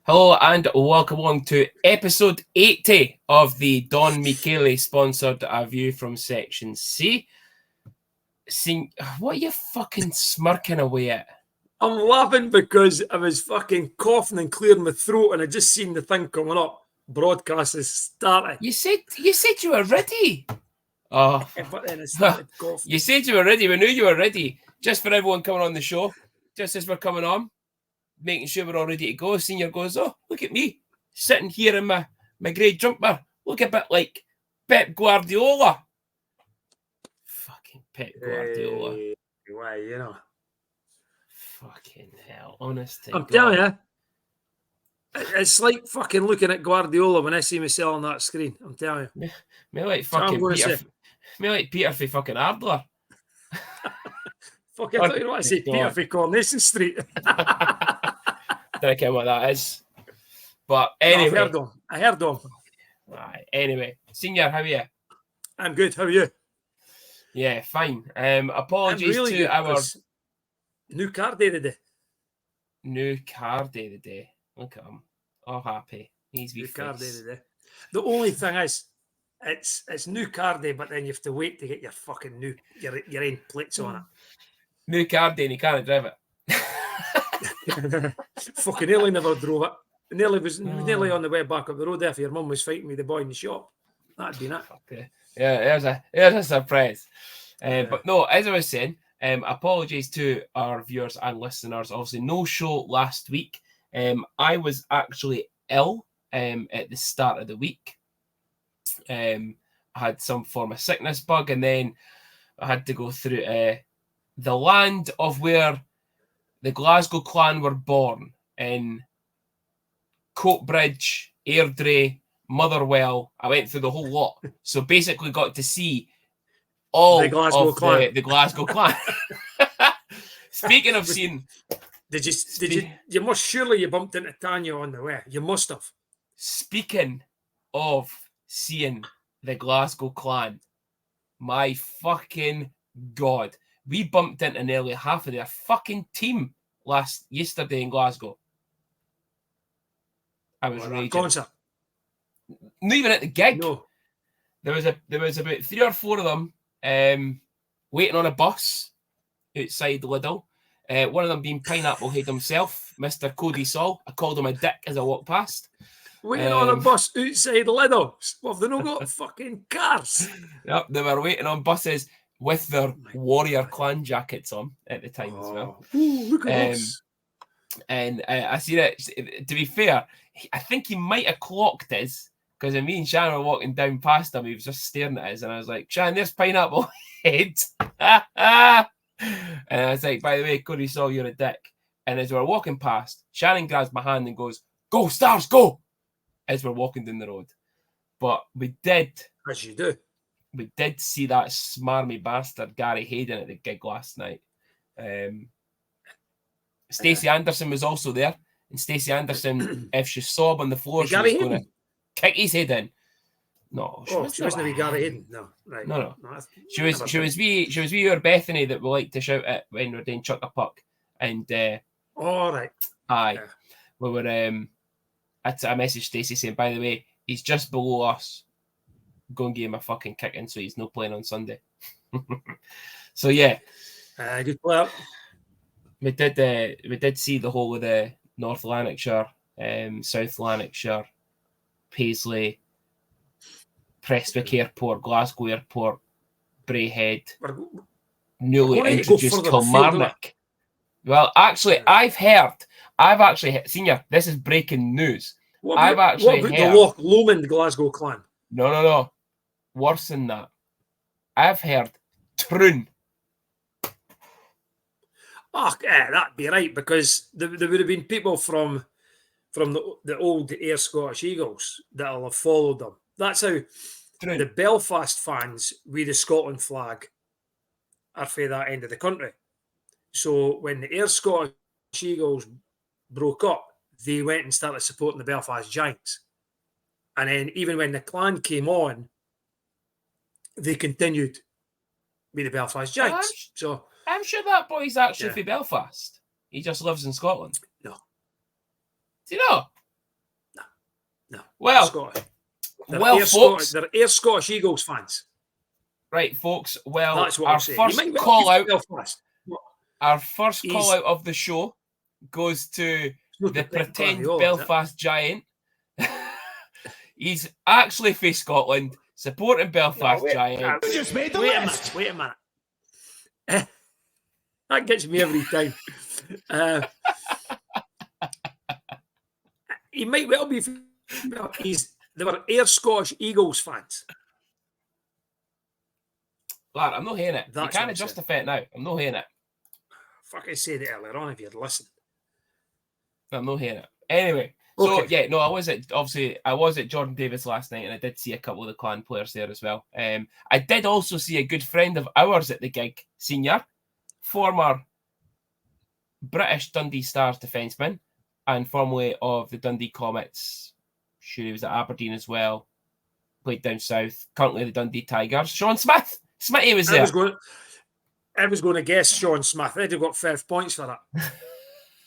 Hello and welcome along to episode 80 of the Don Michele sponsored A View from Section C. What are you fucking smirking away at? I'm laughing because I was fucking coughing and clearing my throat and I just seen the thing coming up. Broadcast is starting. You said you were ready. Oh, but then I started coughing. You said you were ready. We knew you were ready. Just for everyone coming on the show, just as we're coming on, making sure we're all ready to go. Senior goes, oh, look at me, sitting here in my grey jumper. Look a bit like Pep Guardiola. Fucking Pep Guardiola. Why, you know. Fucking hell, honestly. I'm telling you, it's like fucking looking at Guardiola when I see myself on that screen. I'm telling you. Me like fucking Peter. Me like Peter for fucking Ardler. Fuck, I thought you want to say Peter for Coronation Street. Don't care what that is. But anyway. No, I heard them. Right, anyway. Senior, how are you? I'm good. How are you? Yeah, fine. Apologies really to our... New car day today. New car day today. Look at him. All happy. He's new car day today. The only thing is, it's new car day, but then you have to wait to get your fucking your own plates on it. New car day and you can't drive it. Fucking nearly never drove it. Nearly was nearly on the way back up the road there if your mum was fighting with the boy in the shop. That'd been it. Okay. Yeah, there's a surprise. But no, as I was saying, apologies to our viewers and listeners. Obviously, no show last week. I was actually ill at the start of the week. I had some form of sickness bug, and then I had to go through the land of where the Glasgow clan were born in Coatbridge, Airdrie, Motherwell. I went through the whole lot. So basically got to see all the Glasgow clan. The Glasgow clan. Speaking of seeing... You must surely you bumped into Tanya on the way. You must have. Speaking of seeing the Glasgow clan, my fucking God. We bumped into nearly half of their fucking team yesterday in Glasgow. I was raging. Concert. Not even at the gig. No. There was about 3 or 4 of them waiting on a bus outside Lidl. One of them being Pineapple Head himself, Mr. Cody Saul. I called him a dick as I walked past. Waiting on a bus outside Lidl. Well, they've not got fucking cars. Yep, they were waiting on buses with their Warrior Clan jackets on at the time as well. Ooh, look at us. And I see that, to be fair, I think he might have clocked us because me and Shannon were walking down past him. He was just staring at us, and I was like, Shannon, there's Pineapple Head. And I was like, by the way, Cody saw you're a dick. And as we're walking past, Shannon grabs my hand and goes, "Go, Stars, go!" as we're walking down the road. But we did. As you do. We did see that smarmy bastard Gary Hayden at the gig last night. Stacey Anderson was also there. And Stacey Anderson, if she saw him on the floor, she was going to kick his head in. No, she wasn't with Gary Hayden. No, right. No. She was your Bethany that we like to shout at when we're doing Chuck a Puck. And all right. Aye. Yeah. We were I messaged Stacey saying, by the way, he's just below us. Go and give him a fucking kick in, so he's not playing on Sunday. So yeah. Good play. We did see the whole of the North Lanarkshire, South Lanarkshire, Paisley, Prestwick Airport, Glasgow Airport, Braehead, newly introduced Kilmarnock. Well, actually, I've actually heard, Senior, this is breaking news. What about the Loch Lomond Glasgow clan? No. Worse than that. I've heard Troon. That'd be right, because there would have been people from the old Air Scottish Eagles that'll have followed them. That's how the Belfast fans with the Scotland flag are for that end of the country. So when the Air Scottish Eagles broke up, they went and started supporting the Belfast Giants. And then even when the clan came on, they continued with the Belfast Giants. I'm sure that boy's actually from Belfast. He just lives in Scotland. No. Do you know? Well, Scottish. Folks. They're Ayr Scottish Eagles fans. Right, folks. Well, that's what our I'll say. first call out. Belfast. Our first call out of the show goes to the pretend Belfast giant. He's actually for Scotland, supporting Belfast giant. You just made the list. Wait a minute. That gets me every time. He might well be. They were Ayr Scottish Eagles fans. Lad, I'm not hearing it. That's you can't justify it now. I'm not hearing it. Fucking said it earlier on if you'd listened. I'm not hearing it. Anyway, so yeah, no, I was at Jordan Davis last night, and I did see a couple of the Clan players there as well. I did also see a good friend of ours at the gig, Senior, former British Dundee Stars defenceman, and formerly of the Dundee Comets. Sure, he was at Aberdeen as well. Played down south. Currently the Dundee Tigers. Sean Smith. Smitty was there. I was going to guess Sean Smith. I'd have got 5 points for that.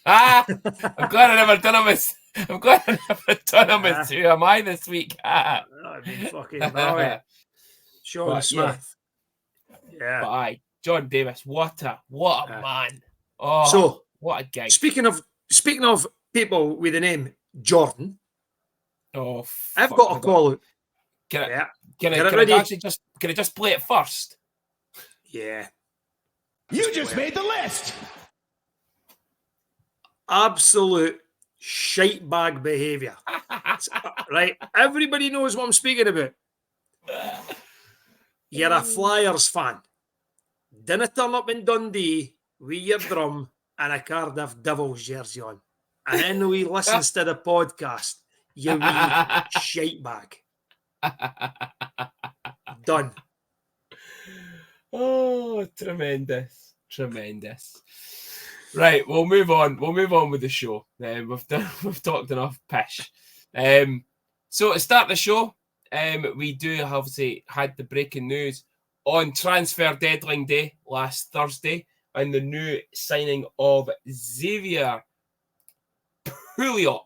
I'm glad I never done him as. I'm glad I never done him as who am I this week? That'd be fucking brilliant. Sean Smith. Yeah. But aye, John Davis. What a man. Oh, so what a guy. Speaking of people with the name Jordan. Oh, I've got a call out. Can I just play it first? Yeah. You just made the list. Absolute shite bag behaviour. Right? Everybody knows what I'm speaking about. You're a Flyers fan. Didn't turn up in Dundee with your drum and a Cardiff Devils jersey on. And then he listens to the podcast. You wee shite bag. Done. Oh, tremendous. Right, we'll move on. We'll move on with the show. We've talked enough pish. So to start the show, we do obviously had the breaking news on transfer deadline day last Thursday and the new signing of Xavier Pouliot.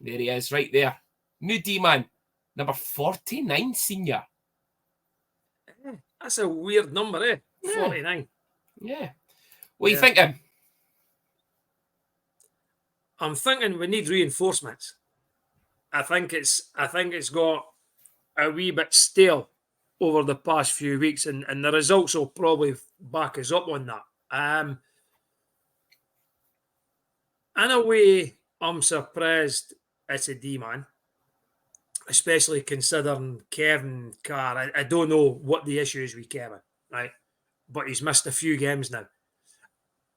There he is, right there. New D-man, number 49 senior. That's a weird number, eh? Yeah. 49. Yeah. What are you thinking? I'm thinking we need reinforcements. I think it's got a wee bit stale over the past few weeks, and the results will probably back us up on that. In a way, I'm surprised it's a D-man, especially considering Kevin Carr. I don't know what the issue is with Kevin, right? But he's missed a few games now.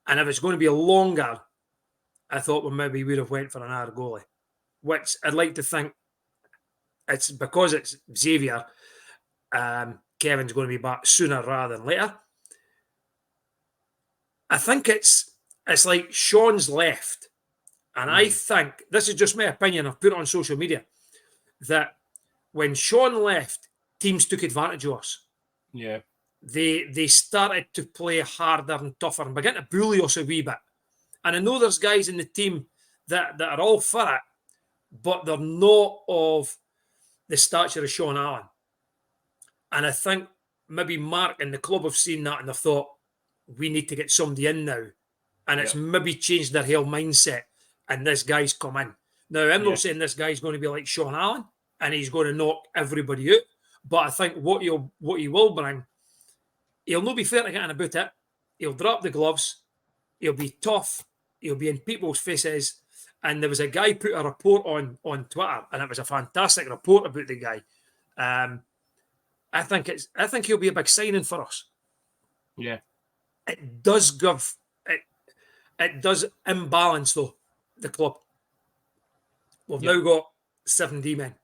And if it's going to be longer, I thought we maybe would have went for an hour goalie, which I'd like to think it's because it's Xavier. Kevin's going to be back sooner rather than later. I think it's like Sean's left. And I think, this is just my opinion, I've put it on social media, that when Sean left, teams took advantage of us. Yeah. They started to play harder and tougher and began to bully us a wee bit. And I know there's guys in the team that are all for it, but they're not of the stature of Sean Allen. And I think maybe Mark and the club have seen that and they've thought, we need to get somebody in now. And it's maybe changed their whole mindset. And this guy's come in. Now, I'm not saying this guy's going to be like Sean Allen and he's going to knock everybody out. But I think what he will bring, he'll not be fair to getting about it. He'll drop the gloves. He'll be tough. He'll be in people's faces. And there was a guy put a report on Twitter, and it was a fantastic report about the guy. I think he'll be a big signing for us. Yeah. It does imbalance though the club. We've now got 7 D-men.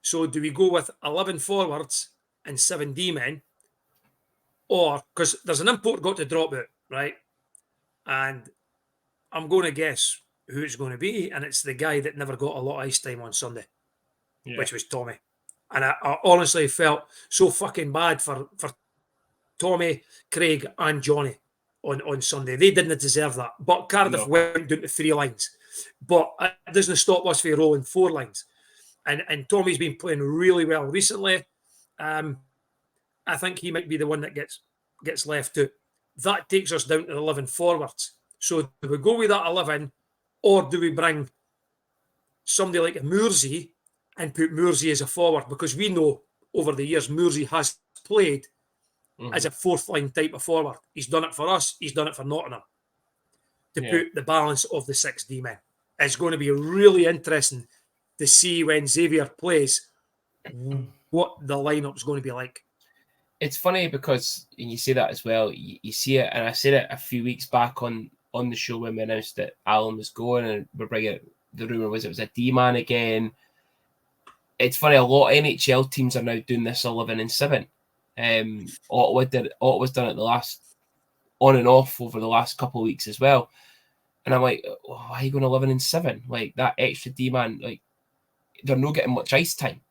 So do we go with 11 forwards and 7 D-men? Or, because there's an import got to drop out, right? And I'm going to guess who it's going to be, and it's the guy that never got a lot of ice time on Sunday, which was Tommy. And I honestly felt so fucking bad for Tommy, Craig and Johnny on Sunday. They didn't deserve that. But Cardiff went down to 3 lines. But it doesn't stop us from rolling 4 lines. And Tommy's been playing really well recently. I think he might be the one that gets left out. That takes us down to 11 forwards. So do we go with that 11, or do we bring somebody like a Moorsey and put Moorsey as a forward? Because we know over the years Moorsey has played as a 4th line type of forward. He's done it for us. He's done it for Nottingham. To put the balance of the 6 D-men. It's going to be really interesting to see when Xavier plays what the lineup's going to be like. It's funny because you say that as well. You see it, and I said it a few weeks back on the show when we announced that Alan was going, and we're bringing the rumor was it was a D-man again. It's funny, a lot of NHL teams are now doing this 11 and 7. Ottawa's done it the last on and off over the last couple of weeks as well. And I'm like, why are you going 11 and 7? Like that extra D-man, like they're not getting much ice time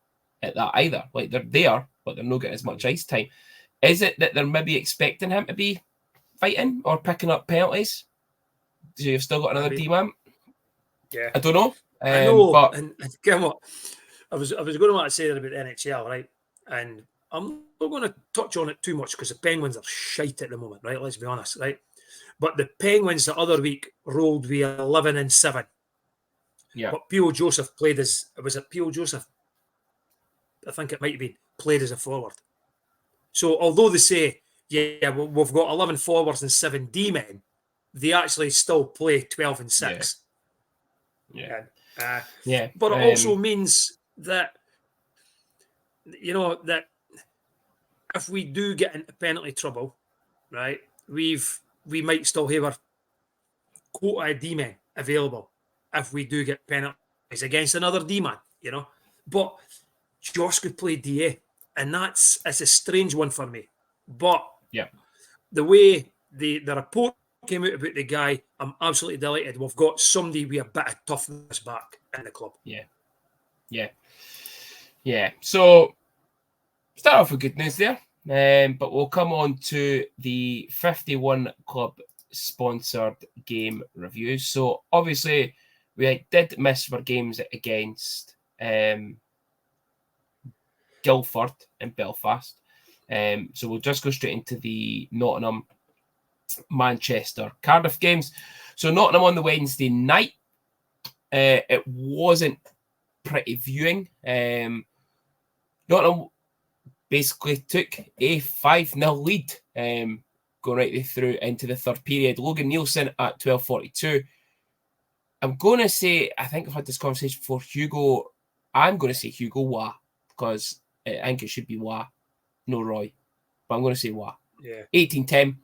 at that either. Like they're there, but they're not getting as much ice time. Is it that they're maybe expecting him to be fighting or picking up penalties? So you've still got another D-man? Yeah. I don't know. I know, but and come on. I was going to want to say that about the NHL, right? And I'm not going to touch on it too much because the Penguins are shite at the moment, right? Let's be honest, right? But the Penguins the other week rolled with 11 and 7. Yeah. But P.O. Joseph played as, was it P.O. Joseph? I think it might have been, played as a forward. So although they say, yeah, we've got 11 forwards and 7 D-men, they actually still play 12 and 6. Yeah. But it also means that, that if we do get into penalty trouble, right, we might still have our quota of D-men available if we do get penalties against another D-man, But Josh could play DA, and it's a strange one for me. But the way the report came out about the guy, I'm absolutely delighted. We've got somebody with a bit of toughness back in the club. Yeah. So start off with good news there. But we'll come on to the 51 club sponsored game reviews. So obviously we did miss our games against Guildford and Belfast. So we'll just go straight into the Nottingham, Manchester, Cardiff games. So Nottingham on the Wednesday night. It wasn't pretty viewing. Nottingham basically took a 5-0 lead, going right through into the third period. Logan Nielsen at 12:42. I'm going to say, I think I've had this conversation before, Hugo. I'm going to say Hugo Wah, because I think it should be Wah, no Roy. But I'm going to say Wah. 18-10.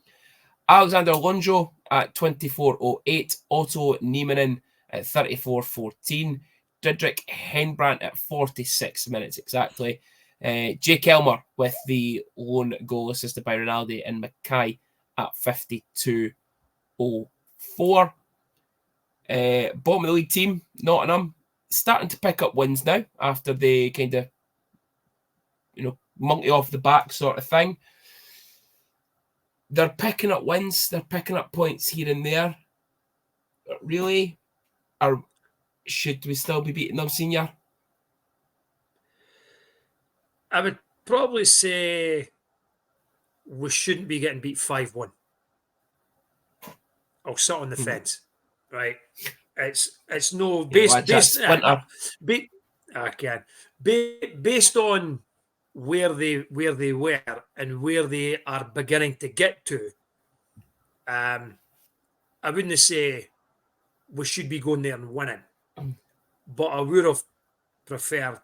Alexander Lunjo at 24:08. Otto Niemanen at 34:14. Didrik Henbrandt at 46 minutes exactly. Jake Elmer with the lone goal assisted by Ronaldo, and Mackay at 52:04. Bottom of the league team, Nottingham, starting to pick up wins now after they kind of, monkey off the back sort of thing. They're picking up wins. They're picking up points here and there. But really, or should we still be beating them, Senior? I would probably say we shouldn't be getting beat 5-1. I'll sit on the fence, right? It's no based on where they were and where they are beginning to get to. I wouldn't say we should be going there and winning, but I would have preferred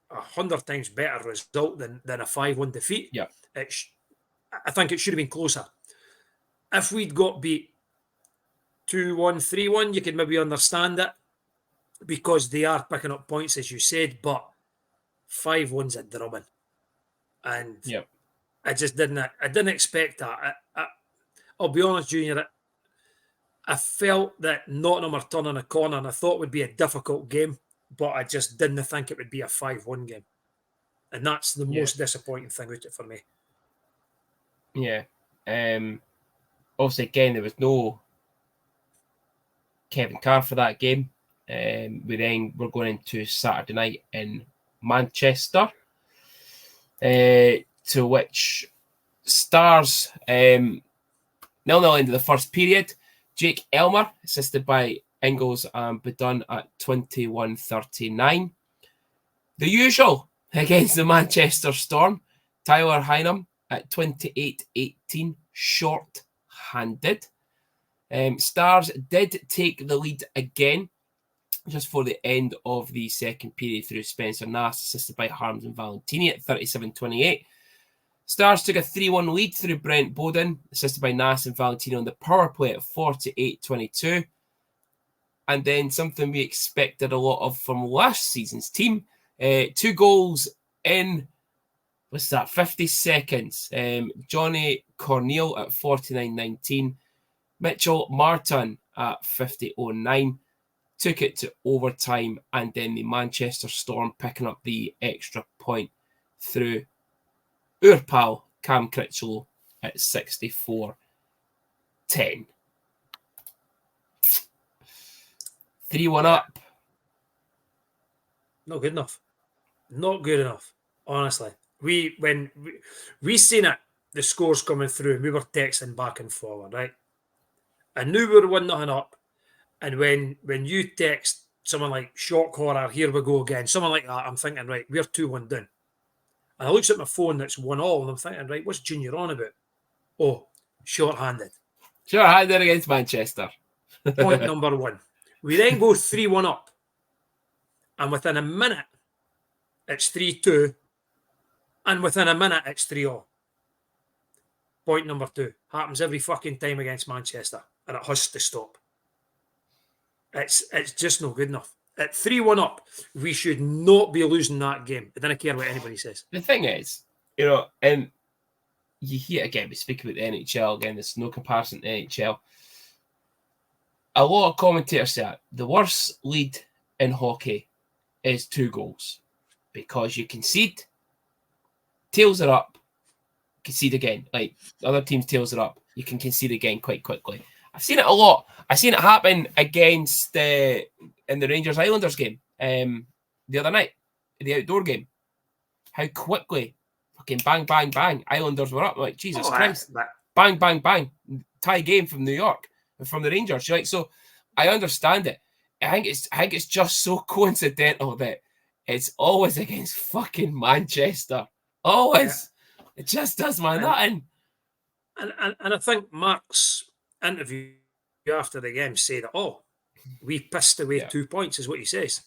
100 times better result than a 5-1 defeat. Yeah, I think it should have been closer. If we'd got beat 2-1, 3-1, you could maybe understand it because they are picking up points, as you said, but 5-1's a drubbing. And I just didn't expect that. I'll be honest, Junior, I felt that Nottingham are turning a corner and I thought it would be a difficult game, but I just didn't think it would be a 5-1 game. And that's the most disappointing thing with it for me. Yeah. Obviously, again, there was no Kevin Carr for that game. We're going into Saturday night in Manchester, to which Stars 0-0 into the first period. Jake Elmer, assisted by Ingalls and Bedun at 21:39. The usual against the Manchester Storm, Tyler Hynam at 28:18, short-handed. Stars did take the lead again just for the end of the second period through Spencer Nass, assisted by Harms and Valentini at 37:28. Stars took a 3-1 lead through Brent Bowden, assisted by Nass and Valentino on the power play at 48:22. And then something we expected a lot of from last season's team. 2 goals in, 50 seconds. Johnny Corneal at 49:19. Mitchell Martin at 50:09. Took it to overtime, and then the Manchester Storm picking up the extra point through our pal Cam Critchlow at 64:10. 3-1 up. Not good enough. Not good enough. Honestly, when we seen it, the scores coming through, and we were texting back and forward, right? I knew we were 1-0 up, and when you text someone like shock horror, here we go again, someone like that, I'm thinking, right, we're 2-1 down. And I looks at my phone, that's 1-1, and I'm thinking, right, what's Junior on about? Oh, short-handed. Short-handed against Manchester. Point number 1. We then go 3-1 up, and within a minute, it's 3-2, and within a minute, it's 3-0. Point number 2. Happens every fucking time against Manchester, and it has to stop. It's just not good enough. At 3-1 up, we should not be losing that game. I don't care what anybody says. The thing is, you hear again, we speak about the NHL again, there's no comparison to the NHL. A lot of commentators say the worst lead in hockey is 2 goals because you concede, tails are up, concede again. Like other teams' tails are up, you can concede again quite quickly. I've seen it a lot. I've seen it happen against in the Rangers Islanders game the other night, the outdoor game. How quickly, fucking bang, bang, bang, Islanders were up. I'm like, Jesus Christ. Bang, bang, bang. Tie game from New York, from the Rangers. You're like, so I understand it. I think it's just so coincidental that it's always against fucking Manchester. Always. Yeah. It just does my nothing. And I think Mark's interview after the game said, we pissed away 2 points, is what he says.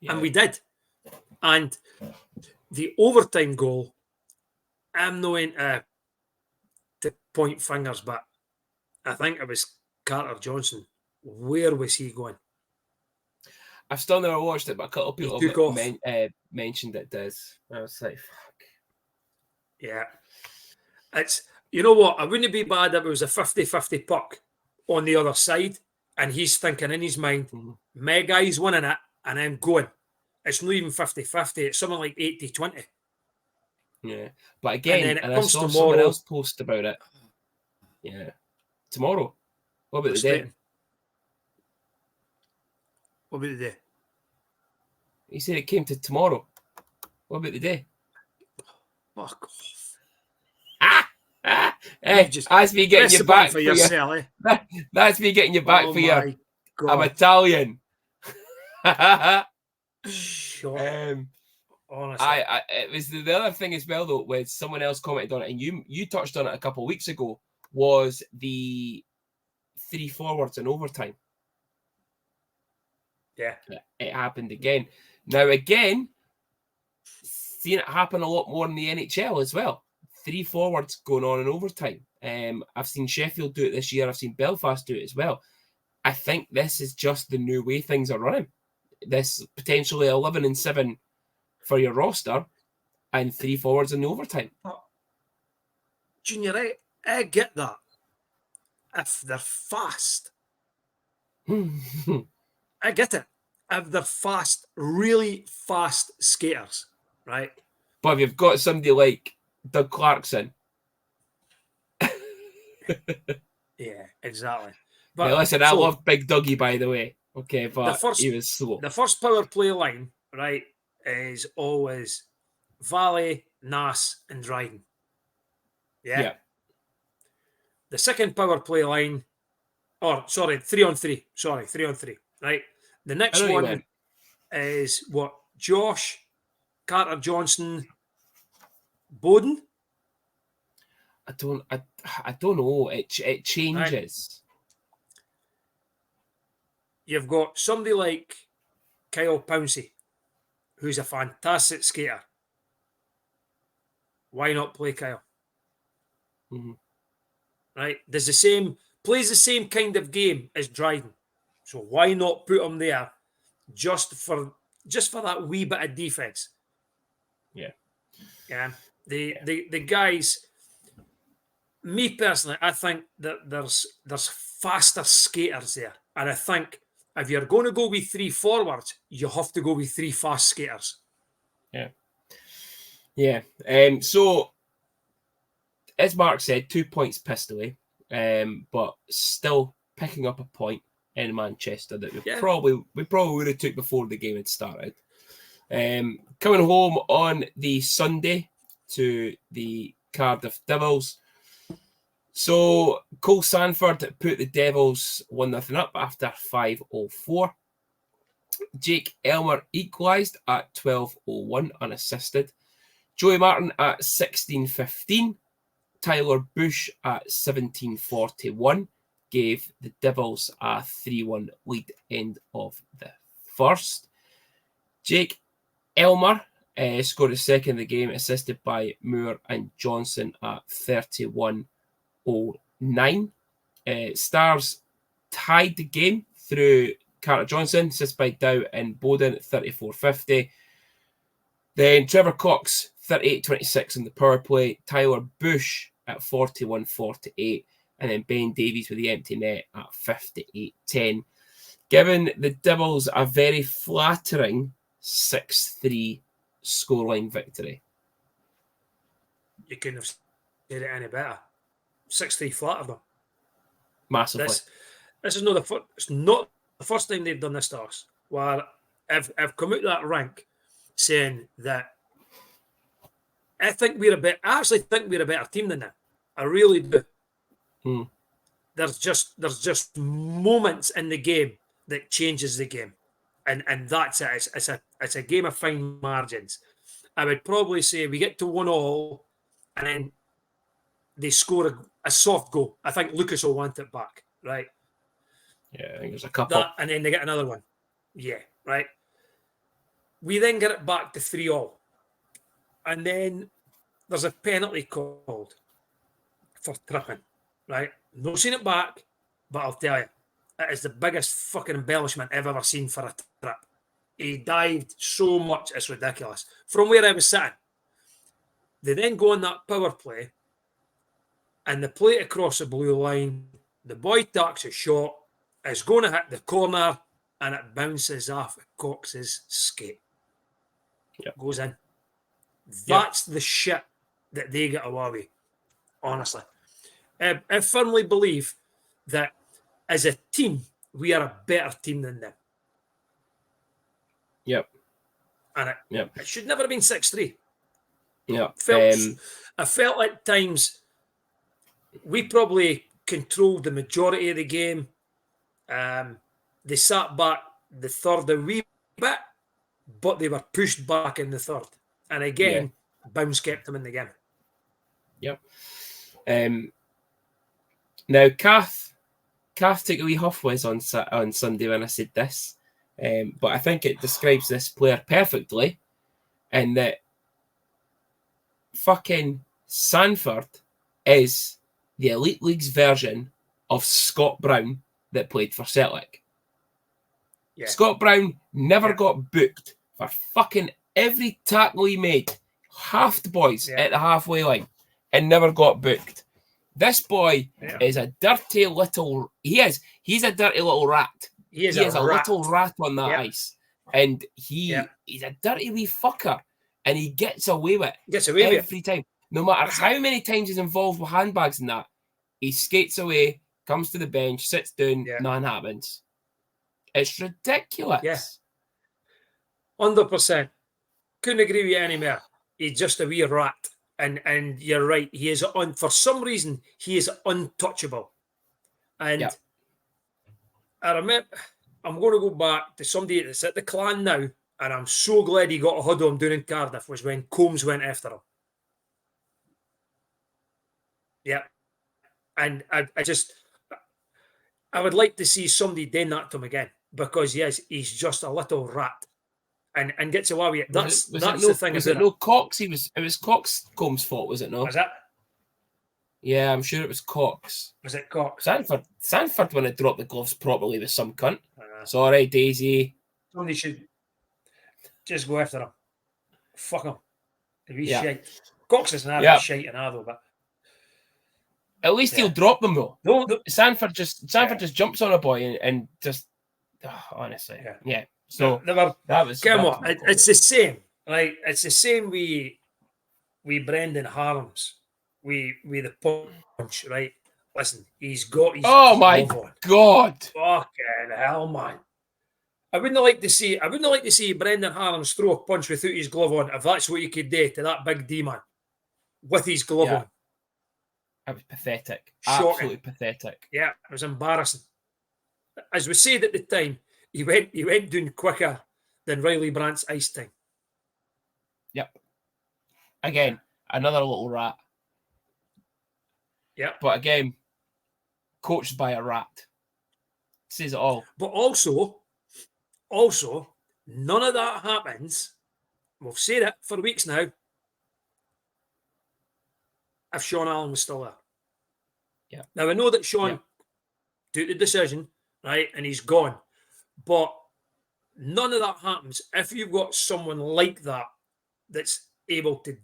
Yeah. And we did. And the overtime goal, I'm not into to point fingers, but I think it was Carter Johnson. Where was he going? I've still never watched it, but a couple of people mentioned it does. I was like, fuck. Yeah. It's, you know what? I wouldn't be bad if it was a 50-50 puck on the other side, and he's thinking in his mind, my guy's winning it, and I'm going. It's not even 50-50. It's something like 80-20. Yeah. But again, and I saw someone else post about it. Yeah. Tomorrow. What about the day? What about the day? He said it came to tomorrow. What about the day? Fuck off. Hey, that's me getting you back for yourself. That's me getting you back for your. I'm Italian. Sure. Honestly, it was the other thing as well though, when someone else commented on it, and you touched on it a couple of weeks ago, was the 3 forwards in overtime. Yeah, it happened again. Now again, seen it happen a lot more in the NHL as well. 3 forwards going on in overtime. I've seen Sheffield do it this year. I've seen Belfast do it as well. I think this is just the new way things are running. This potentially 11-7 for your roster and 3 forwards in the overtime. Junior, I get that. If they're fast. I get it. If they're fast, really fast skaters, right? But if you've got somebody like Doug Clarkson. Yeah, exactly. But yeah, listen, I love Big Dougie, by the way. Okay, but he was slow. The first power play line, right, is always Valley, Nass, and Dryden. Yeah. The second power play line, 3-on-3. Sorry, 3-on-3. Right. The next one is what? Josh, Carter Johnson, Bowden. I don't know. It changes. Right. You've got somebody like Kyle Pouncey, who's a fantastic skater. Why not play Kyle? Mm-hmm. Right? Plays the same kind of game as Dryden. So why not put him there just for that wee bit of defense? Yeah. Yeah. The guys, me personally, I think that there's faster skaters there. And I think if you're going to go with 3 forwards, you have to go with 3 fast skaters. Yeah. Yeah. So, as Mark said, 2 points pissed away, but still picking up a point in Manchester that we probably would have took before the game had started. Coming home on the Sunday to the Cardiff Devils. So Cole Sanford put the Devils 1-0 up after 5:04. Jake Elmer equalised at 12:01 unassisted. Joey Martin at 16:15. Tyler Bush at 17:41 gave the Devils a 3-1 lead end of the first. Jake Elmer scored a second in the game, assisted by Moore and Johnson at 31:09. Stars tied the game through Carter Johnson, assisted by Dow and Bowden at 34:50. Then Trevor Cox, 38:26 on the power play. Tyler Bush at 41:48. And then Ben Davies with the empty net at 58:10. Giving the Devils a very flattering 6-3 scoreline victory. You couldn't have said it any better. 6-3 flattered them. Massively. This is not the first time they've done this to us. Where I've come out that rank saying that I actually think we're a better team than them. I really do. There's just moments in the game that changes the game, and that's it. It's a game of fine margins. I would probably say we get to 1-1, and then they score a soft goal. I think Lucas will want it back, right? Yeah, I think there's a couple. And then they get another one. Yeah, right. We then get it back to 3-3. And then there's a penalty called for tripping, right? No seen it back, but I'll tell you, it is the biggest fucking embellishment I've ever seen for a trip. He dived so much, it's ridiculous. From where I was sitting, they then go on that power play, and the play across the blue line, the boy ducks a shot, it's going to hit the corner, and it bounces off Cox's skate. Yep. Goes in. That's the shit that they get away with, honestly. I firmly believe that as a team, we are a better team than them. Yep. And it should never have been 6-3. Yeah. I felt at times we probably controlled the majority of the game. They sat back the third a wee bit, but they were pushed back in the third. And again, Bounce kept them in the game. Yep. Now, Kath took a wee huff whiz on Sunday when I said this, but I think it describes this player perfectly, in that fucking Sanford is the Elite League's version of Scott Brown that played for Celtic. Yeah. Scott Brown never got booked for fucking every tackle he made, half the boys at the halfway line, and never got booked. This boy is a dirty little... He's a dirty little rat. He is a little rat on that ice. And he's a dirty wee fucker. And he gets away with it every time. No matter how many times he's involved with handbags and that, he skates away, comes to the bench, sits down, nothing happens. It's ridiculous. Yeah. 100%. Couldn't agree with you anymore. He's just a wee rat. And you're right. He is for some reason, he is untouchable. And I remember, I'm going to go back to somebody that's at the Clan now, and I'm so glad he got a hood on down in Cardiff, was when Combs went after him. Yeah. And I would like to see somebody doing that to him again, because yes, he's just a little rat and gets away with it. That's the thing. Was it no Cox? It was Cox Combs' fault, was it no? Was that? Yeah, I'm sure it was Cox. Was it Cox? Sanford when it dropped the gloves properly with some cunt. Sorry, Daisy. Somebody should just go after him. Fuck him. Shite. Cox isn't having shite in either, but at least he'll drop them though. No. Sanford just jumps on a boy and just honestly, So that was. Come on, it's the same. Like it's the same with Brendan Harms. With the punch, right? Listen, he's got his. Oh my God! Fucking hell, man! I wouldn't like to see Brendan Harms throw a punch without his glove on. If that's what you could do to that big D man with his glove on. That was pathetic. Shocking. Absolutely pathetic. Yeah, it was embarrassing. As we said at the time, he went down quicker than Riley Brandt's ice time. Yep. Again, another little rat. Yeah. But again, coached by a rat. Says it all. But also, none of that happens. We've said it for weeks now. If Sean Allen was still there. Yeah. Now I know that Sean took the decision, right, and he's gone. But none of that happens if you've got someone like that that's able to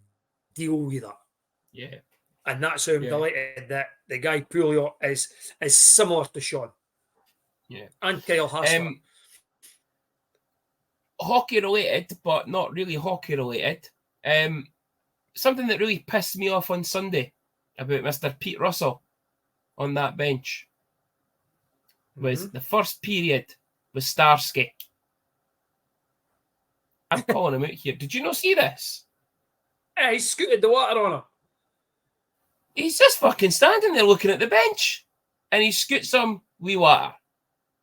deal with that. Yeah. And that's how I'm delighted that the guy Pulio is similar to Sean. Yeah. And Kyle Hassler. Hockey related, but not really hockey related. Something that really pissed me off on Sunday about Mr. Pete Russell on that bench was the first period with Starsky. I'm calling him out here. Did you not see this? He scooted the water on him. He's just fucking standing there looking at the bench and he scoots some wee water.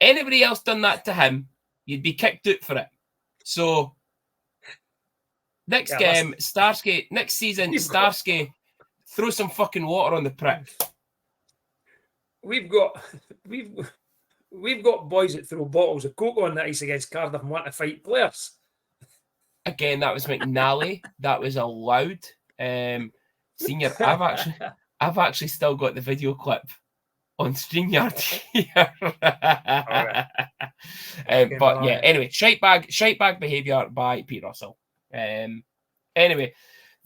Anybody else done that to him, you'd be kicked out for it. So next game, Starsky, next season, Starsky, throw some fucking water on the prick. We've got boys that throw bottles of Coke on the ice against Cardiff and want to fight players. Again, that was McNally. That was allowed. Senior, I've actually still got the video clip on StreamYard here. But yeah, anyway, shite bag behaviour by Pete Russell. Anyway,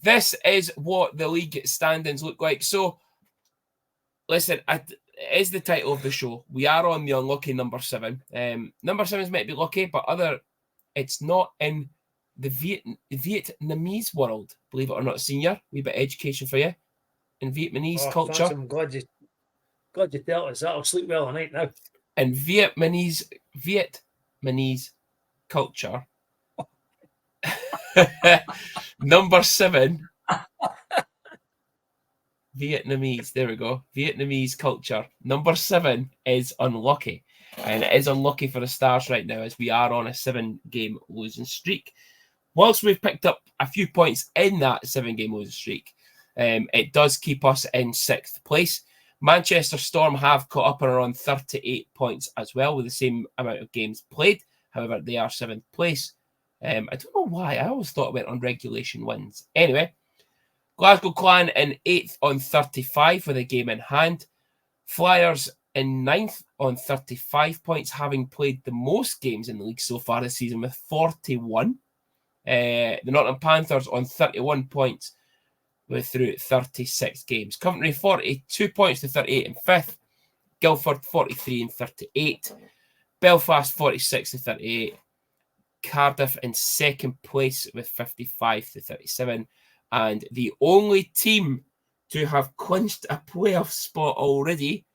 this is what the league standings look like. So, listen, it is the title of the show. We are on the unlucky number 7. Number 7 might be lucky, but it's not in the Vietnamese world, believe it or not. Senior, wee bit of education for you. In Vietnamese culture. I'm glad you tell us that. I'll sleep well tonight now. In Vietnamese culture, number 7, Vietnamese. There we go. Vietnamese culture. Number 7 is unlucky. And it is unlucky for the Stars right now as we are on a 7-game losing streak. Whilst we've picked up a few points in that 7-game losing streak, it does keep us in 6th place. Manchester Storm have caught up and are on 38 points as well with the same amount of games played. However, they are 7th place. I don't know why. I always thought it went on regulation wins. Anyway, Glasgow Clan in 8th on 35 with a game in hand. Flyers in 9th on 35 points, having played the most games in the league so far this season with 41. The Nottingham Panthers on 31 points through 36 games. Coventry 42 points to 38 in 5th. Guildford 43 and 38. Belfast 46 to 38. Cardiff in 2nd place with 55 to 37. And the only team to have clinched a playoff spot already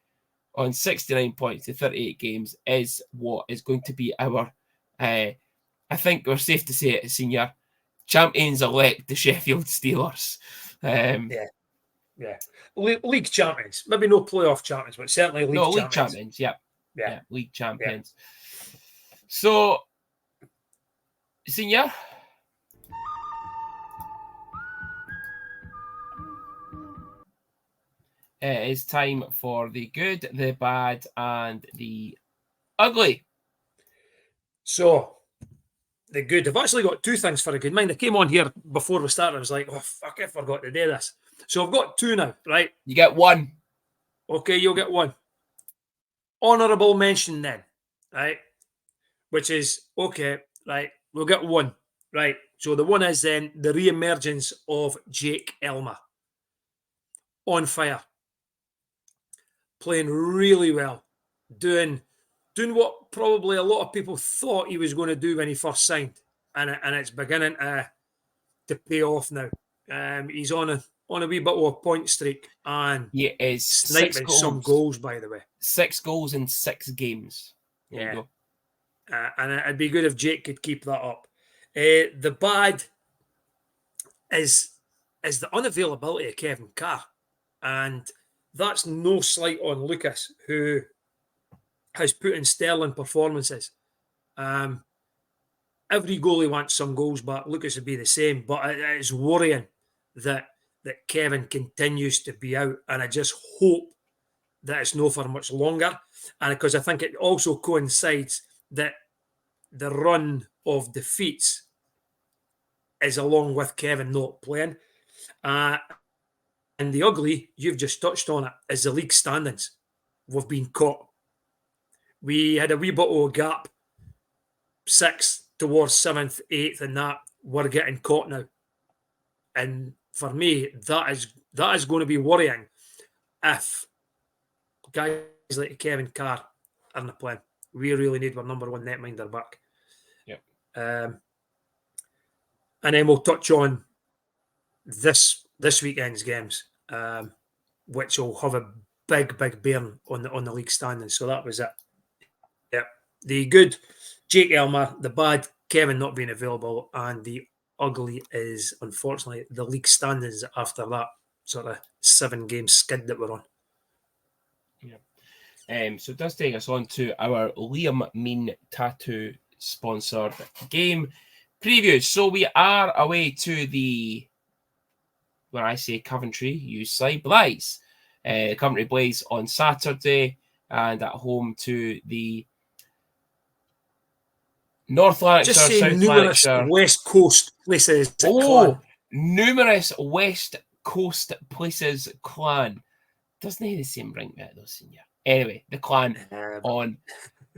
on 69 points to 38 games is what is going to be our, I think we're safe to say it, senior champions-elect, the Sheffield Steelers. Yeah. League champions. Maybe no playoff champions, but certainly league champions. Yeah, league champions. Yeah. So, senior, it is time for the good, the bad, and the ugly. So, the good. I've actually got two things for a good. Mind, I came on here before we started. I was like, oh, fuck, I forgot to do this. So, I've got two now, right? You get one. Okay, you'll get one. Honourable mention then, right? Which is, okay, right, we'll get one, right? So, the one is then the re-emergence of Jake Elmer. On fire. Playing really well. Doing what probably a lot of people thought he was going to do when he first signed, and it's beginning to pay off now. He's on a wee bit of a point streak, and he is sniping some goals, by the way. 6 goals in 6 games. There you go. And it'd be good if Jake could keep that up. The bad is the unavailability of Kevin Carr, and that's no slight on Lucas, who has put in sterling performances. Every goalie wants some goals back. Lucas would be the same, but it is worrying that Kevin continues to be out, and I just hope that it's no for much longer. And because I think it also coincides that the run of defeats is along with Kevin not playing. And the ugly, you've just touched on it, is the league standings. We've been caught. We had a wee bit of a gap, 6th towards 7th, 8th, and that we're getting caught now. And for me, that is going to be worrying if guys like Kevin Carr aren't playing. We really need our number one netminder back. Yep. And then we'll touch on this weekend's games, which will have a big bearing on the league standings. So that was it. Yeah. The good, Jake Elmer. The bad, Kevin not being available. And the ugly is, unfortunately, the league standings after that sort of 7-game skid that we're on. Yeah. So it does take us on to our Liam Mean Tattoo sponsored game previews. So we are away to the, when I say Coventry, you say Blaze. Coventry Blaze on Saturday, and at home to the North Lanarkshire, Just say South numerous Lanarkshire. West Coast places. Numerous West Coast places clan. Doesn't he the same ring there though, senior? Anyway, the clan on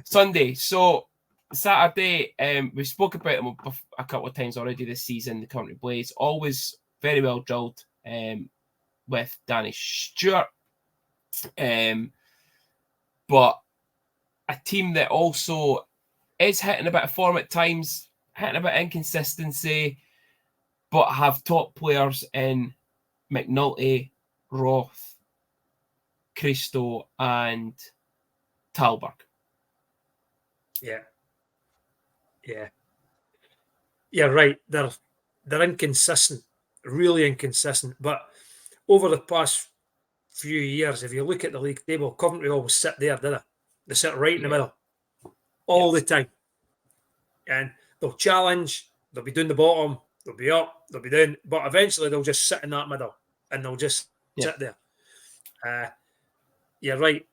Sunday. So Saturday, we spoke about them a couple of times already this season. The Coventry Blaze, always very well drilled with Danny Stewart, but a team that also is hitting a bit of form at times, hitting a bit of inconsistency, but have top players in McNulty, Roth, Christo, and Talberg. Yeah, right. They're inconsistent, really inconsistent. But over the past few years, if you look at the league table, Coventry always sit there, did they? They sit right in the middle all the time, and they'll challenge. They'll be down the bottom. They'll be up. They'll be down. But eventually, they'll just sit in that middle, and they'll just sit there. You're right.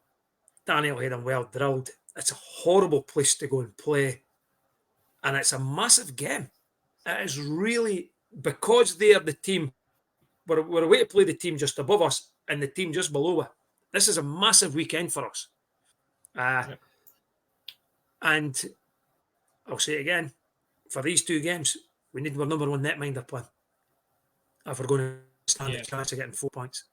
Daniel had them well drilled. It's a horrible place to go and play, and it's a massive game. It is really, because they're the team. We're away to play the team just above us and the team just below us. This is a massive weekend for us. And I'll say it again, for these two games, we need our number one netminder plan if we're going to stand a chance of getting 4 points.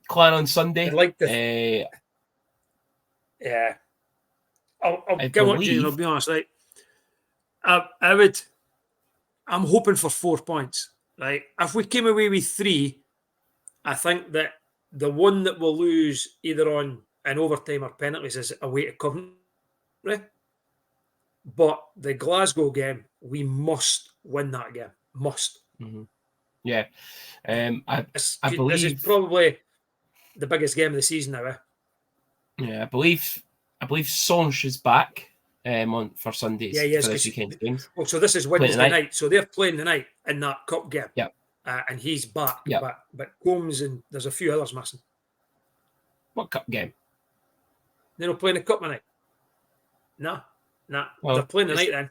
Clan on Sunday. I'd like to. I'll get what you. I'll be honest, right? I'm hoping for 4 points, right? If we came away with 3, I think that the one that we'll lose either on in overtime or penalties is away to Coventry. But the Glasgow game, we must win that game. Must. Mm-hmm. Yeah. I This believe is probably the biggest game of the season now. Yeah, I believe Sonch is back for Sundays for this weekend's games. Well, so this is Wednesday night. So they're playing the night in that cup game. Yeah. And he's back. Yeah. But Combs and there's a few others missing. What cup game? They're not playing the cup tonight. No. Well, they're playing the night then.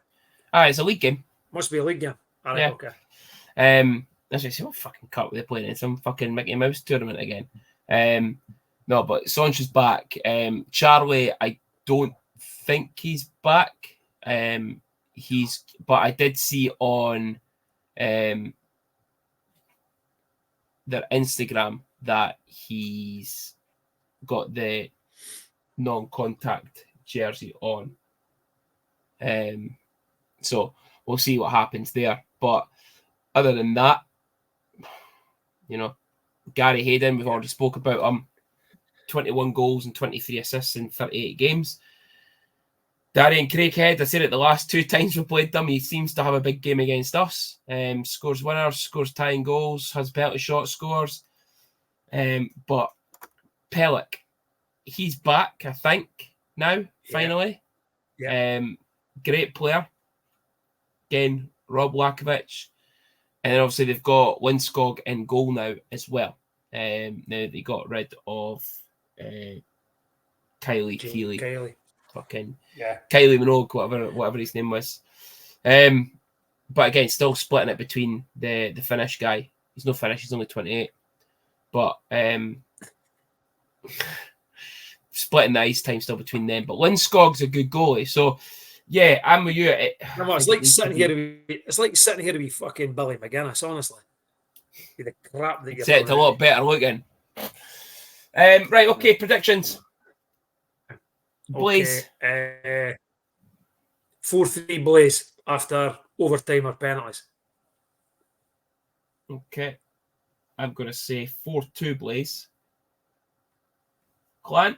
It's a league game. Must be a league game. All right, yeah. okay. As I say, what fucking cup are they playing in? Some fucking Mickey Mouse tournament again. No, but Sonch is back. Charlie, I don't think he's back. But I did see on their Instagram that he's got the non-contact jersey on. So we'll see what happens there. But other than that, Gary Hayden, we've already spoke about him. 21 goals and 23 assists in 38 games. Darian Craighead, I said it the last 2 times we played them, he seems to have a big game against us. Scores winners, scores tying goals, has penalty shot scores. But Pellick, he's back, I think, now, finally. Yeah. Great player. Again, Rob Lakovic. And then obviously they've got Lindskog in goal now as well. Now they got rid of Kylie. Fucking Kylie Minogue, whatever his name was. But again, still splitting it between the Finnish guy. He's no Finnish, he's only 28. But splitting the ice time still between them. But Lindskog's a good goalie. So yeah, I'm with you. It's like sitting here to be fucking Billy McGuinness, honestly. The crap that you're it's a lot better looking. Right, okay, predictions. Blaze. Okay, 4-3 Blaze after overtime or penalties. Okay. I'm going to say 4-2 Blaze. Clan?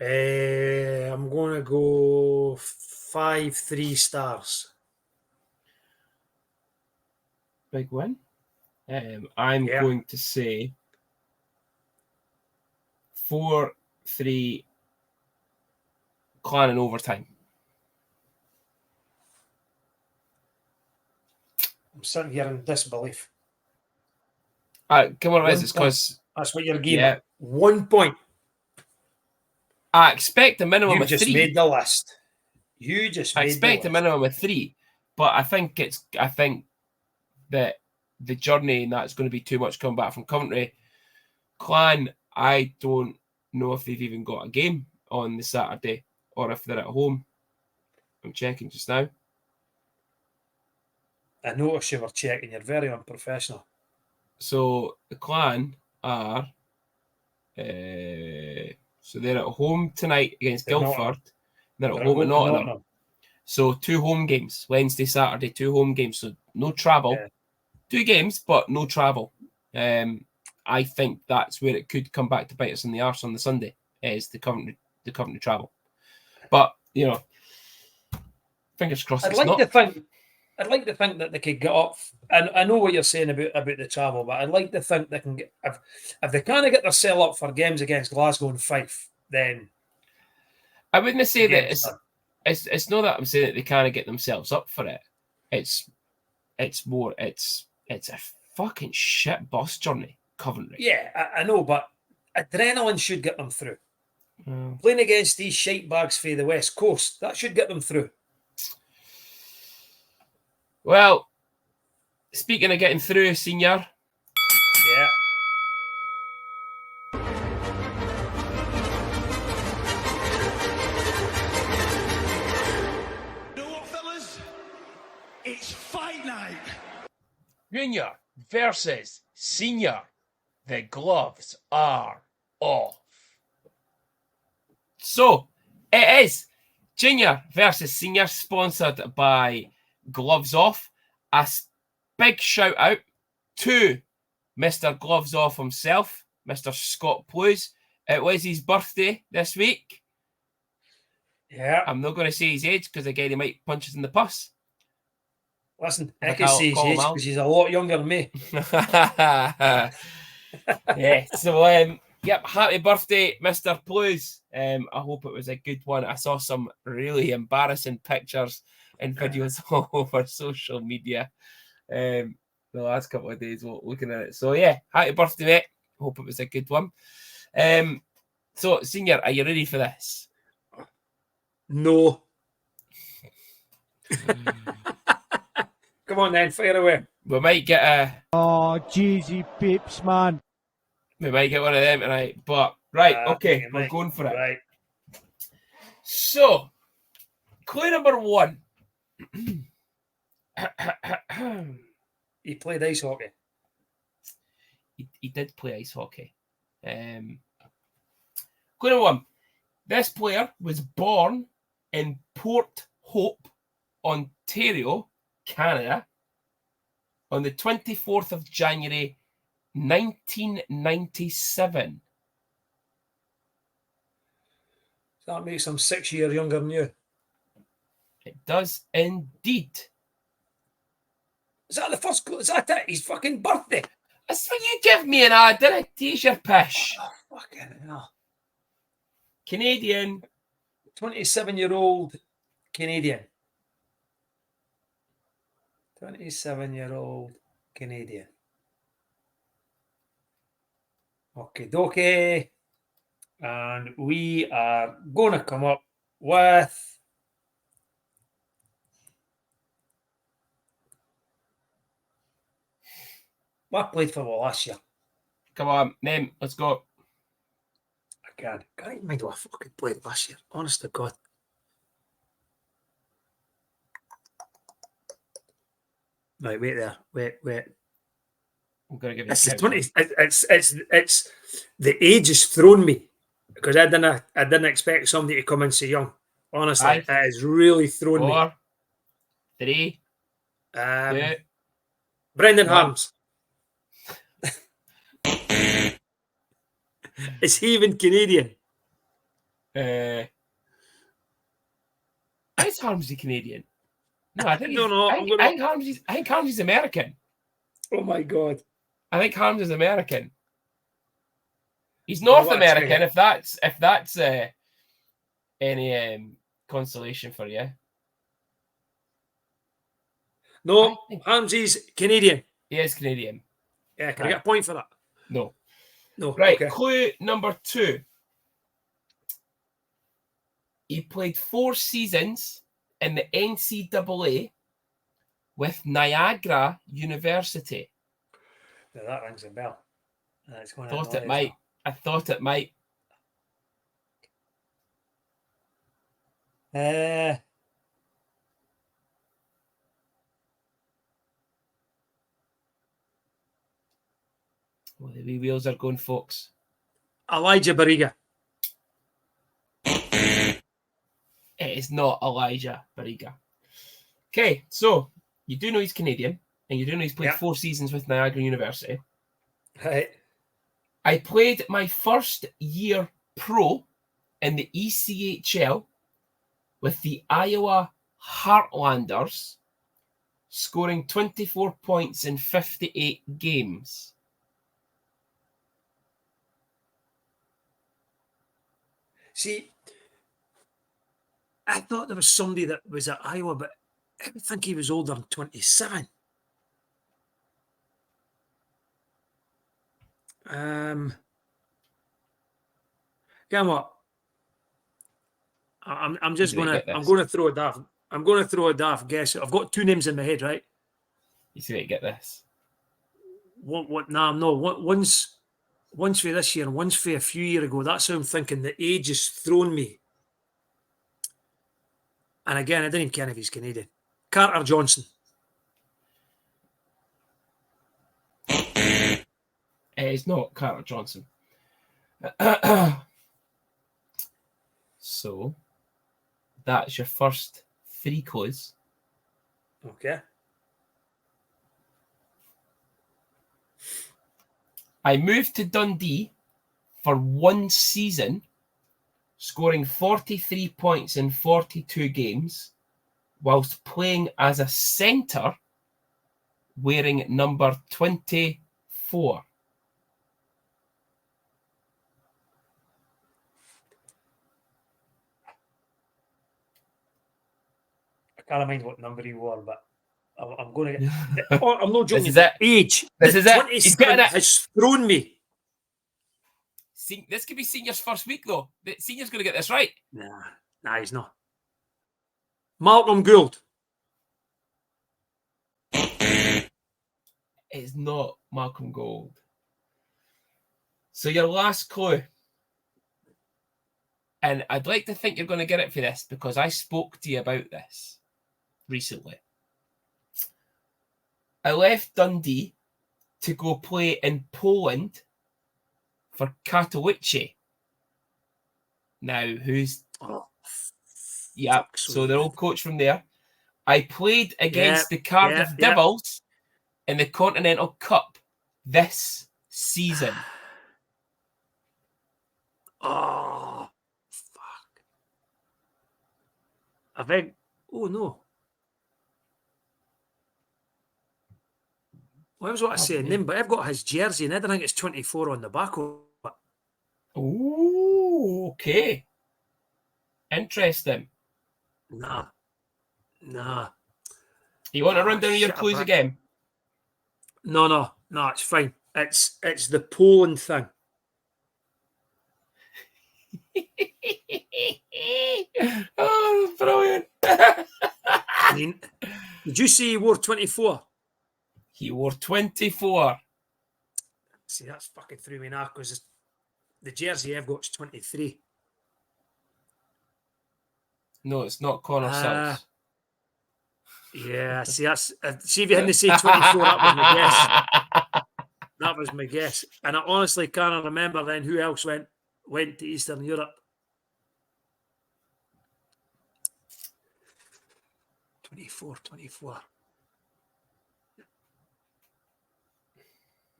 I'm going to go 5-3 Stars. Big win. I'm going to say 4-3 Clan in overtime. I'm sitting here in disbelief. Come on, it's because that's what you're giving. 1 point. I expect a minimum of 3. You just made the list. I expect a minimum of 3, but I think that the journey and that's going to be too much coming back from Coventry. Clan, I don't know if they've even got a game on the Saturday or if they're at home. I'm checking just now. I noticed you were checking. You're very unprofessional. So the Clan are so they're at home tonight against Guildford. They're at home at Nottingham. So 2 home games, Wednesday, Saturday, 2 home games. So no travel. Yeah. 2 games, but no travel. I think that's where it could come back to bite us in the arse on the Sunday, is the Coventry travel. But, fingers crossed. I'd like to think that they could get up. And I know what you're saying about the travel, but I'd like to think they can get if they kind of get themselves up for games against Glasgow and Fife, then I wouldn't say that it's not that I'm saying that they kind of get themselves up for it. It's a fucking shit bus journey, Coventry. Yeah, I know, but adrenaline should get them through. Playing against these shite bags for the West Coast, that should get them through. Well, speaking of getting through, Senior. Yeah. You know what, fellas? It's fight night. Junior versus Senior. The gloves are off. So, it is Junior versus Senior, sponsored by Gloves Off. A big shout out 2, Mr. Gloves Off himself, Mr. Scott Blues. It was his birthday this week. Yeah. I'm not going to say his age because, again, he might punch us in the puss. Listen, I can say his age because he's a lot younger than me. Yeah, so, yep, happy birthday, Mr. Blues. I hope it was a good one. I saw some really embarrassing pictures and videos all over social media the last couple of days looking at it. So, yeah, happy birthday, mate. Hope it was a good one. So, Senior, are you ready for this? No. Come on then, fire away. We might get a... Oh, jeezy pips, man. We might get one of them tonight, but... Right, okay, we're going for it. Right. So, clue number 1. He played ice hockey. He did play ice hockey. Clue number 1. This player was born in Port Hope, Ontario, Canada, on the 24th of January, 1997. That makes him 6 years younger than you. It does indeed. Is that the first clue? Is that it? His fucking birthday? That's what you give me an ad, didn't I? Tease your pish. Oh, fucking hell. Canadian. 27-year-old Canadian. 27-year-old Canadian. Okay, dokie. And we are going to come up with... What played for last year? Come on, name. Let's go. I can't even mind what I fucking played last year. Honest to God. Right, wait there. Wait. I'm gonna give you. It's the 20. It's the age has thrown me because I didn't expect somebody to come in so young. Honestly, 5, it has really thrown 4, me. 3, 2. Brendan 1. Harms. Is he even Canadian? Is Harmsy Canadian? No, I think don't know. I think Harmsy's American. Oh my God. I think Harms is American. He's North American. If that's any consolation for you. No, Harmsy's Canadian. He is Canadian. Yeah, can I get a point for that? No. No. Right, okay. clue number 2. He played 4 seasons in the NCAA with Niagara University. Now that rings a bell. I thought it might. Well, the wee wheels are going, folks. Elijah Bariga. It is not Elijah Bariga. Okay, so you do know he's Canadian, and you do know he's played 4 seasons with Niagara University. Right. I played my first year pro in the ECHL with the Iowa Heartlanders, scoring 24 points in 58 games. See, I thought there was somebody that was at Iowa, but I would think he was older than 27. Come on. I'm just going to. I'm going to throw a daft. I'm going to throw a daft guess. I've got 2 names in my head, right? You see how you get this? What? Nah, no. One's for this year and one's for a few years ago. That's how I'm thinking. The age has thrown me. And again, I didn't even care if he's Canadian. Carter Johnson. It's not Carter Johnson. So, that's your first 3 clues. Okay. I moved to Dundee for one season, scoring 43 points in 42 games, whilst playing as a centre, wearing number 24. I can't mind what number he wore, but I'm going to get... I'm not joking. This is it. Age. This is it. 27 has thrown me. See, this could be Senior's first week, though. The Senior's going to get this right. Nah, he's not. Malcolm Gould. It's not Malcolm Gould. So your last clue. And I'd like to think you're going to get it for this because I spoke to you about this recently. I left Dundee to go play in Poland for Katowice. Now, who's... Yeah, so their old coach from there. I played against the Cardiff Devils in the Continental Cup this season. Oh, fuck. I think... Oh, no. Well, I was what I saying then, but I've got his jersey and I don't think it's 24 on the back of it. Oh, okay. Interesting. Nah. You want to run down your clues again? No, it's fine. It's the Poland thing. Oh, brilliant. I mean, did you see he wore 24? He wore 24. See, that's fucking threw me now because the jersey I've got is 23. No, it's not Connor Sills. Yeah, see, see if you hadn't said 24, that was my guess. That was my guess. And I honestly can't remember then who else went to Eastern Europe. 24.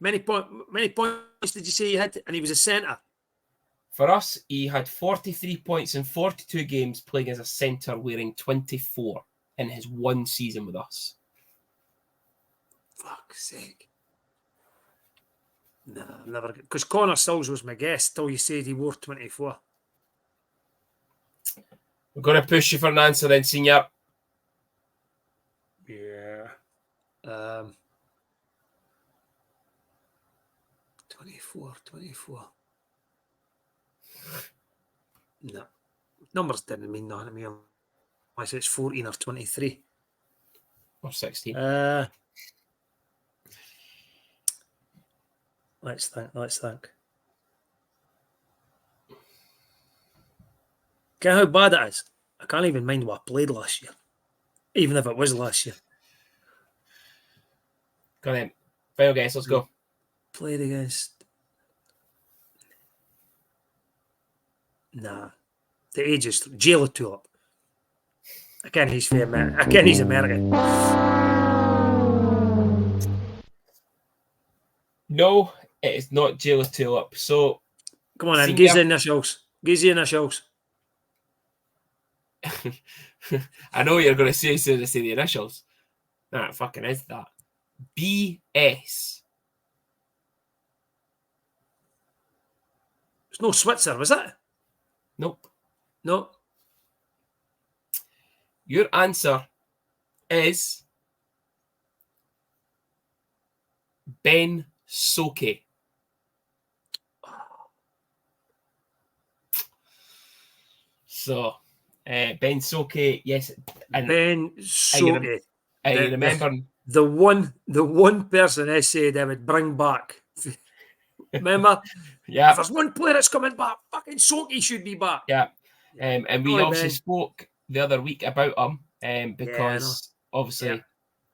Many points did you say he had? And he was a centre. For us, he had 43 points in 42 games playing as a centre, wearing 24 in his one season with us. Fuck's sake. No, never. Because Connor Sills was my guess till you said he wore 24. We're going to push you for an answer then, Senior. Yeah. 24. No. Numbers didn't mean nothing to me. I said it's 14 or 23. Or 16. Let's think. Get how bad it is. I can't even mind what I played last year. Even if it was last year. Go on then. Final guess, let's go. Played against... Nah. The age is... Jailer Tulip. Again, he's American. Again, he's American. No, it is not Jailer Tulip. So... Come on, then. Give the initials. I know you're going to say as soon as I say the initials. Nah, it fucking is that. BS. There's no Switzer, was it? Nope. No. Your answer is Ben Soke. So, Ben Soke, yes. And Ben Soke. I remember the one person I said I would bring back. Remember? Yeah. If there's one player that's coming back, fucking Soke should be back. Yeah. And we obviously spoke the other week about him because obviously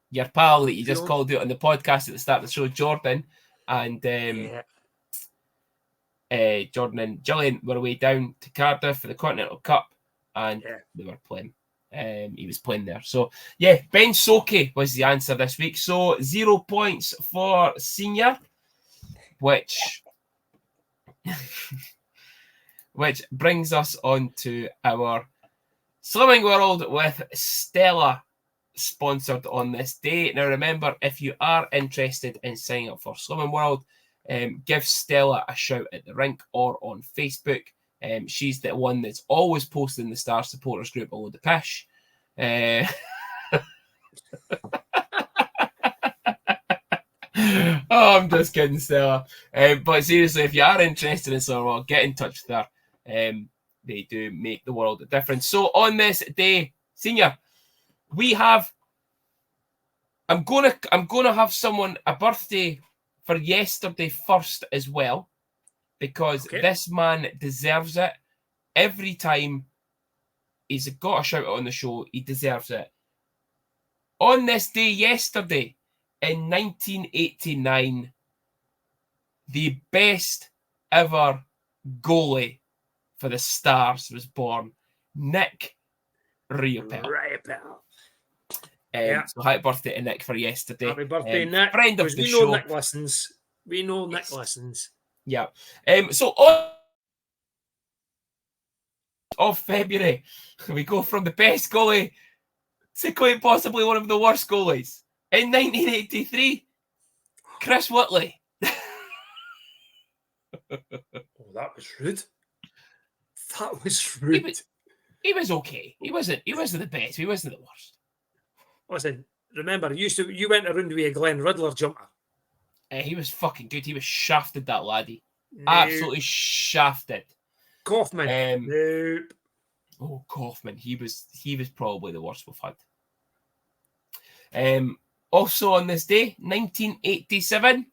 your pal that you just called out on the podcast at the start of the show, Jordan, and Jordan and Gillian were away down to Cardiff for the Continental Cup, and they were playing. He was playing there. So, Ben Soke was the answer this week. So, 0 points for Senior which brings us on to our Slimming World with Stella, sponsored on this day. Now, remember, if you are interested in signing up for Slimming World, give Stella a shout at the rink or on Facebook. She's the one that's always posting the Star Supporters group a load of pish. Oh, I'm just kidding, Stella. But seriously, if you are interested in Slimming World, get in touch with her. They do make the world a difference. So on this day, Senior, we have. I'm gonna have someone a birthday for yesterday first as well, because this man deserves it. Every time he's got a shout out on the show, he deserves it. On this day yesterday, in 1989, the best ever goalie for the Stars was born, Nick Riopel. So happy birthday to Nick for yesterday. Happy birthday, Nick. Friend of the we show. Know Nick listens. We know Nick listens. Yeah. So on of February, we go from the best goalie to quite possibly one of the worst goalies. In 1983, Chris Whitley. Oh, that was rude. That was rude. He was okay. He wasn't the best. He wasn't the worst. Listen, remember, you went around with a Glenn Riddler jumper. He was fucking good. He was shafted, that laddie. Absolutely shafted. Kaufman. Nope. Oh, Kaufman. He was probably the worst we've had. Also on this day, 1987,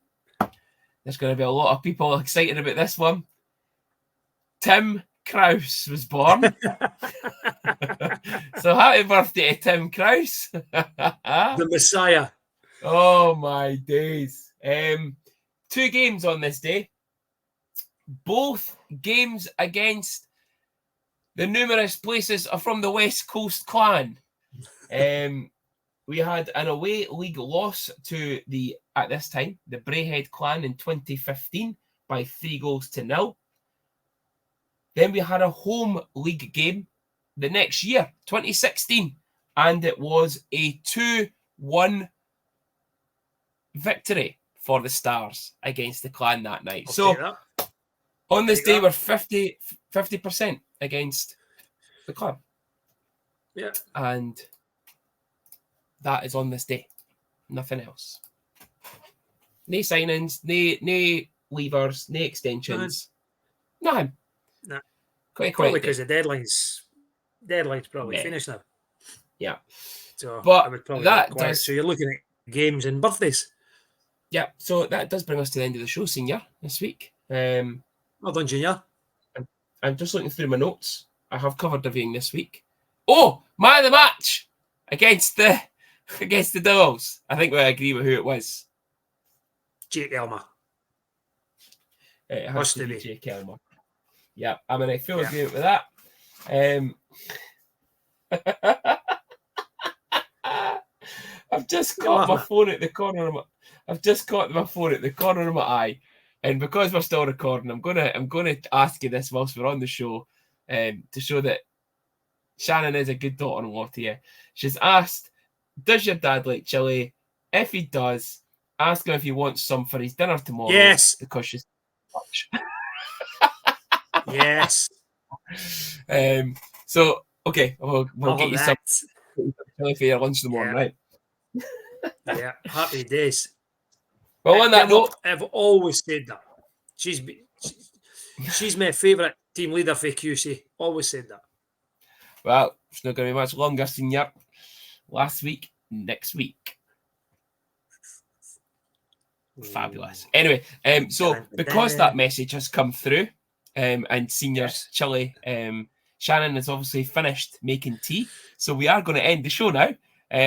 there's going to be a lot of people excited about this one. Tim Krause was born. So happy birthday to Tim Krause. The Messiah. Oh my days. 2 games on this day. Both games against the numerous places are from the West Coast clan. We had an away league loss to at this time, the Braehead clan in 2015 by 3-0. Then we had a home league game the next year, 2016, and it was a 2-1 victory for the Stars against the clan that night. So on this day, we're 50% against the clan. Yeah. And that is on this day. Nothing else. No signings, no leavers, no extensions. Nothing. Nah. Quite probably because the deadline's probably finished now. Yeah. So but I would probably that quiet. does. So you're looking at games and birthdays. Yeah. So that does bring us to the end of the show, Senior, this week. Well done, Junior. I'm just looking through my notes. I have covered everything this week. Oh, man of the match against the Devils. I think we agree with who it was. Jake Elmer. It has to be Jake Elmer. Yeah, I'm in a full agreement with that. I've just got my phone at the corner of my eye, and because we're still recording, I'm gonna ask you this whilst we're on the show, to show that Shannon is a good daughter-in-law to you. She's asked, "Does your dad like chili? If he does, ask him if he wants some for his dinner tomorrow." Yes, because she's much. Yes. So okay, we'll get you some chili for your lunch tomorrow, right? Yeah, happy days. Well, on that note, I've always said that. She's my favourite team leader for QC. Always said that. Well, it's not going to be much longer, Senior. Last week, next week. Fabulous. Anyway, so because that message has come through, and Senior's chili, Shannon has obviously finished making tea, so we are going to end the show now.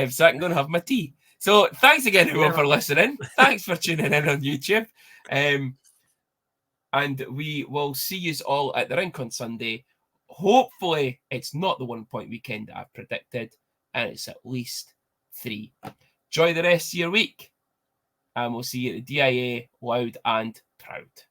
So I'm going to have my tea. So thanks again, everyone, for listening. Thanks for tuning in on YouTube. And we will see you all at the rink on Sunday. Hopefully, it's not the 1 point weekend that I've predicted, and it's at least 3. Enjoy the rest of your week, and we'll see you at the DIA Loud and proud.